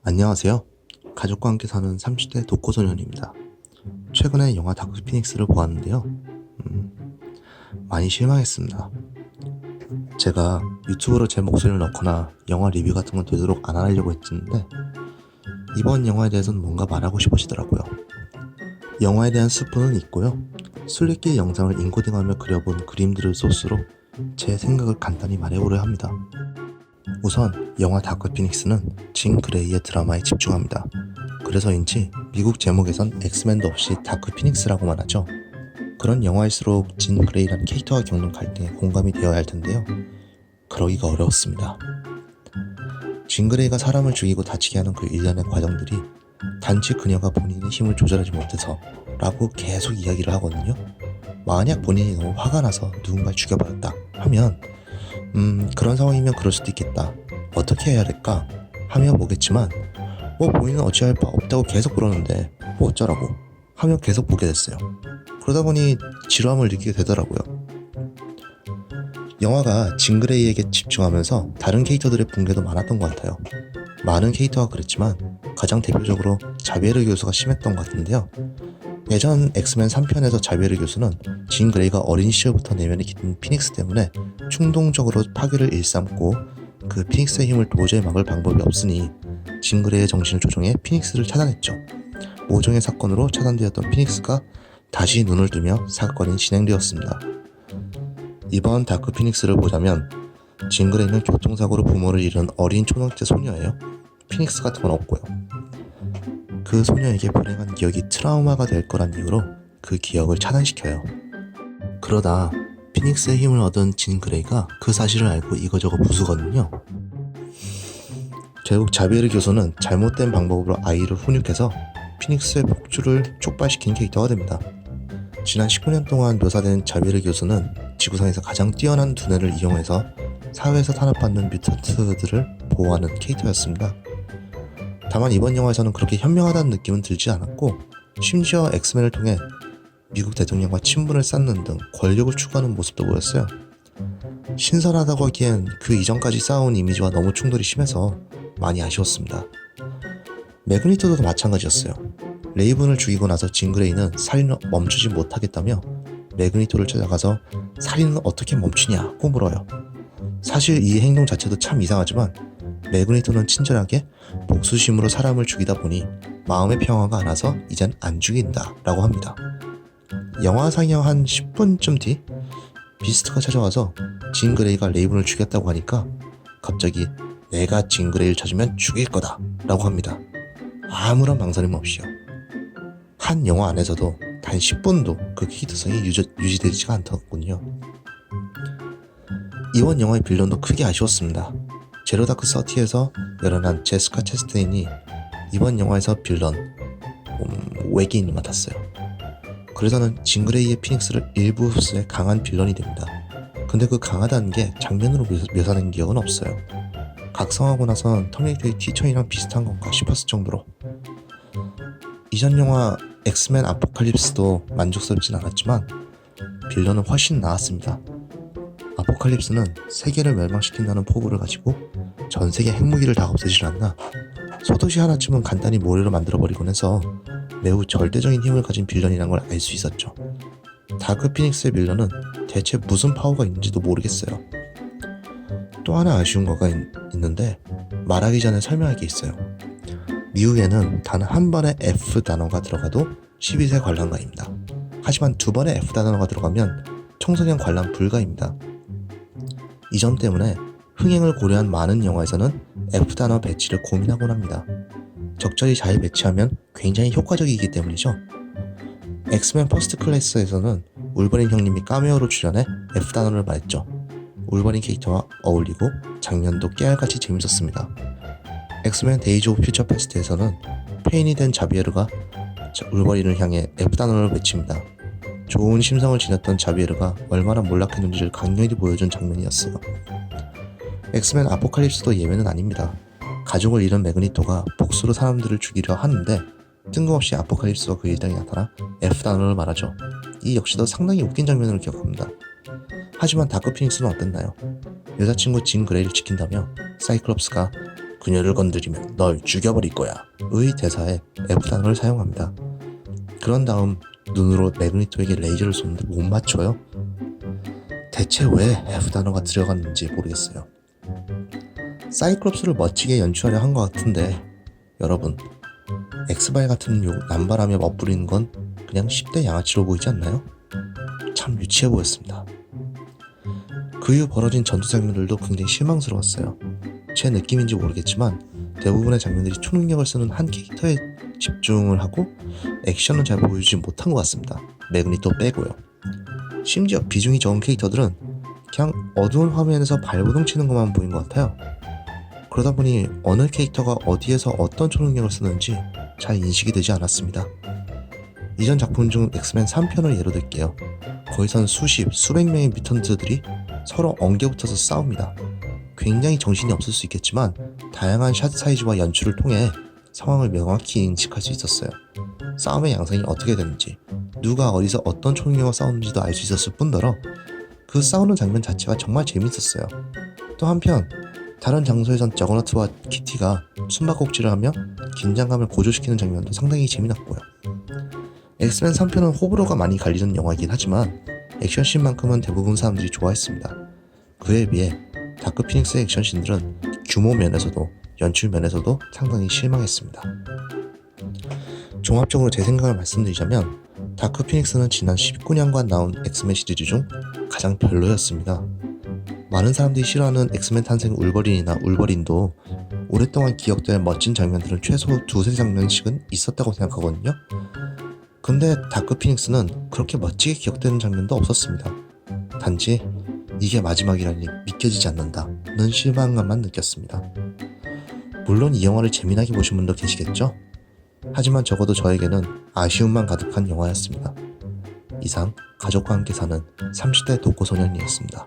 안녕하세요. 가족과 함께 사는 30대 독거소년입니다. 최근에 영화 다크 피닉스를 보았는데요. 많이 실망했습니다. 제가 유튜브로 제 목소리를 넣거나 영화 리뷰 같은 건 되도록 안 하려고 했는데 이번 영화에 대해서는 뭔가 말하고 싶으시더라고요. 영화에 대한 스포는 있고요. 술래길 영상을 인코딩하며 그려본 그림들을 소스로 제 생각을 간단히 말해보려 합니다. 우선 영화 다크 피닉스는 진 그레이의 드라마에 집중합니다. 그래서인지 미국 제목에선 엑스맨도 없이 다크 피닉스라고만 하죠. 그런 영화일수록 진 그레이라는 캐릭터가 겪는 갈등에 공감이 되어야 할 텐데요. 그러기가 어려웠습니다. 진 그레이가 사람을 죽이고 다치게 하는 그 일련의 과정들이 단지 그녀가 본인의 힘을 조절하지 못해서 라고 계속 이야기를 하거든요. 만약 본인이 너무 화가 나서 누군가를 죽여버렸다 하면 그런 상황이면 그럴 수도 있겠다. 어떻게 해야 될까? 하며 보겠지만 본인은 어찌할 바 없다고 계속 그러는데 어쩌라고 하며 계속 보게 됐어요. 그러다 보니 지루함을 느끼게 되더라고요. 영화가 진 그레이에게 집중하면서 다른 캐릭터들의 붕괴도 많았던 것 같아요. 많은 캐릭터가 그랬지만 가장 대표적으로 자비에르 교수가 심했던 것 같은데요. 예전 엑스맨 3편에서 자비에르 교수는 진 그레이가 어린 시절부터 내면에 깃든 피닉스 때문에 충동적으로 파괴를 일삼고 그 피닉스의 힘을 도저히 막을 방법이 없으니 진 그레이의 정신을 조종해 피닉스를 차단했죠. 모종의 사건으로 차단되었던 피닉스가 다시 눈을 뜨며 사건이 진행되었습니다. 이번 다크 피닉스를 보자면 진 그레이는 교통사고로 부모를 잃은 어린 초능력자 소녀예요. 피닉스 같은 건 없고요. 그 소녀에게 불행한 기억이 트라우마가 될 거란 이유로 그 기억을 차단시켜요. 그러다 피닉스의 힘을 얻은 진 그레이가 그 사실을 알고 이거저거 부수거든요. 결국 자비에르 교수는 잘못된 방법으로 아이를 훈육해서 피닉스의 폭주를 촉발시킨 캐릭터가 됩니다. 지난 19년 동안 묘사된 자비에르 교수는 지구상에서 가장 뛰어난 두뇌를 이용해서 사회에서 탄압받는 뮤턴트들을 보호하는 캐릭터였습니다. 다만 이번 영화에서는 그렇게 현명하다는 느낌은 들지 않았고 심지어 엑스맨을 통해 미국 대통령과 친분을 쌓는 등 권력을 추구하는 모습도 보였어요. 신선하다고 하기엔 그 이전까지 쌓아온 이미지와 너무 충돌이 심해서 많이 아쉬웠습니다. 매그니토도 마찬가지였어요. 레이븐을 죽이고 나서 진 그레이는 살인을 멈추지 못하겠다며 매그니토를 찾아가서 살인은 어떻게 멈추냐고 물어요. 사실 이 행동 자체도 참 이상하지만 매그니토는 친절하게 복수심으로 사람을 죽이다 보니 마음의 평화가 안 와서 이젠 안 죽인다 라고 합니다. 영화 상영 한 10분쯤 뒤 비스트가 찾아와서 진 그레이가 레이븐을 죽였다고 하니까 갑자기 내가 진 그레이를 찾으면 죽일 거다 라고 합니다. 아무런 망설임 없이요. 한 영화 안에서도 단 10분도 그 캐릭터성이 유지되지가 않더군요. 이번 영화의 빌런도 크게 아쉬웠습니다. 제로 다크 서티에서 열어난 제스카 체스테인이 이번 영화에서 빌런 외계인을 맡았어요. 그래서는 진 그레이의 피닉스를 일부 흡수해 강한 빌런이 됩니다. 근데 그 강하다는 게 장면으로 묘사된 기억은 없어요. 각성하고 나선 터미네이터의 T1000이랑 비슷한 건가 싶었을 정도로. 이전 영화 엑스맨 아포칼립스도 만족스럽진 않았지만 빌런은 훨씬 나았습니다. 아포칼립스는 세계를 멸망시킨다는 포부를 가지고 전 세계 핵무기를 다 없애질 않나 소도시 하나쯤은 간단히 모래로 만들어버리곤 해서 매우 절대적인 힘을 가진 빌런이란 걸 알 수 있었죠. 다크 피닉스의 빌런은 대체 무슨 파워가 있는지도 모르겠어요. 또 하나 아쉬운 거가 있는데 말하기 전에 설명할 게 있어요. 미국에는 단 한 번의 F 단어가 들어가도 12세 관람가입니다. 하지만 두 번의 F 단어가 들어가면 청소년 관람 불가입니다. 이 점 때문에 흥행을 고려한 많은 영화에서는 F 단어 배치를 고민하곤 합니다. 적절히 잘 배치하면 굉장히 효과적이기 때문이죠. 엑스맨 퍼스트 클래스에서는 울버린 형님이 카메오로 출연해 F 단어를 말했죠. 울버린 캐릭터와 어울리고 장면도 깨알같이 재밌었습니다. 엑스맨 데이즈 오브 퓨처 패스트에서는 페인이 된 자비에르가 울버린을 향해 F 단어를 외칩니다. 좋은 심성을 지녔던 자비에르가 얼마나 몰락했는지를 강렬히 보여준 장면이었어요. 엑스맨 아포칼립스도 예외는 아닙니다. 가족을 잃은 매그니토가 복수로 사람들을 죽이려 하는데 뜬금없이 아포칼립스와 그 일당이 나타나 F 단어를 말하죠. 이 역시도 상당히 웃긴 장면으로 기억합니다. 하지만 다크 피닉스는 어땠나요? 여자친구 진 그레이를 지킨다며 사이클롭스가 그녀를 건드리면 널 죽여버릴 거야 의 대사에 F 단어를 사용합니다. 그런 다음 눈으로 매그니토에게 레이저를 쏘는데 못 맞춰요. 대체 왜 F 단어가 들어갔는지 모르겠어요. 사이클롭스를 멋지게 연출하려 한 것 같은데 여러분, 엑스발 같은 욕 남발하며 멋부리는 건 그냥 10대 양아치로 보이지 않나요? 참 유치해 보였습니다. 그 이후 벌어진 전투 장면들도 굉장히 실망스러웠어요. 제 느낌인지 모르겠지만 대부분의 장면들이 초능력을 쓰는 한 캐릭터에 집중을 하고 액션은 잘 보여주지 못한 것 같습니다. 매그니토 빼고요. 심지어 비중이 적은 캐릭터들은 그냥 어두운 화면에서 발버둥 치는 것만 보인 것 같아요. 그러다 보니 어느 캐릭터가 어디에서 어떤 초능력을 쓰는지 잘 인식이 되지 않았습니다. 이전 작품 중 엑스맨 3편을 예로 들게요. 거기선 수십, 수백 명의 뮤턴트들이 서로 엉겨붙어서 싸웁니다. 굉장히 정신이 없을 수 있겠지만 다양한 샷 사이즈와 연출을 통해 상황을 명확히 인식할 수 있었어요. 싸움의 양상이 어떻게 되는지, 누가 어디서 어떤 초능력을 싸우는지도 알 수 있었을 뿐더러 그 싸우는 장면 자체가 정말 재밌었어요. 또 한편 다른 장소에선 저거너트와 키티가 숨바꼭질을 하며 긴장감을 고조시키는 장면도 상당히 재미났고요. 엑스맨 3편은 호불호가 많이 갈리는 영화이긴 하지만 액션씬만큼은 대부분 사람들이 좋아했습니다. 그에 비해 다크 피닉스의 액션씬들은 규모 면에서도 연출 면에서도 상당히 실망했습니다. 종합적으로 제 생각을 말씀드리자면 다크 피닉스는 지난 19년간 나온 엑스맨 시리즈 중 가장 별로였습니다. 많은 사람들이 싫어하는 엑스맨 탄생 울버린이나 울버린도 오랫동안 기억될 멋진 장면들은 최소 두세 장면씩은 있었다고 생각하거든요. 근데 다크 피닉스는 그렇게 멋지게 기억되는 장면도 없었습니다. 단지 이게 마지막이라니 믿겨지지 않는다는 실망감만 느꼈습니다. 물론 이 영화를 재미나게 보신 분도 계시겠죠? 하지만 적어도 저에게는 아쉬움만 가득한 영화였습니다. 이상 가족과 함께 사는 30대 독고소년이었습니다.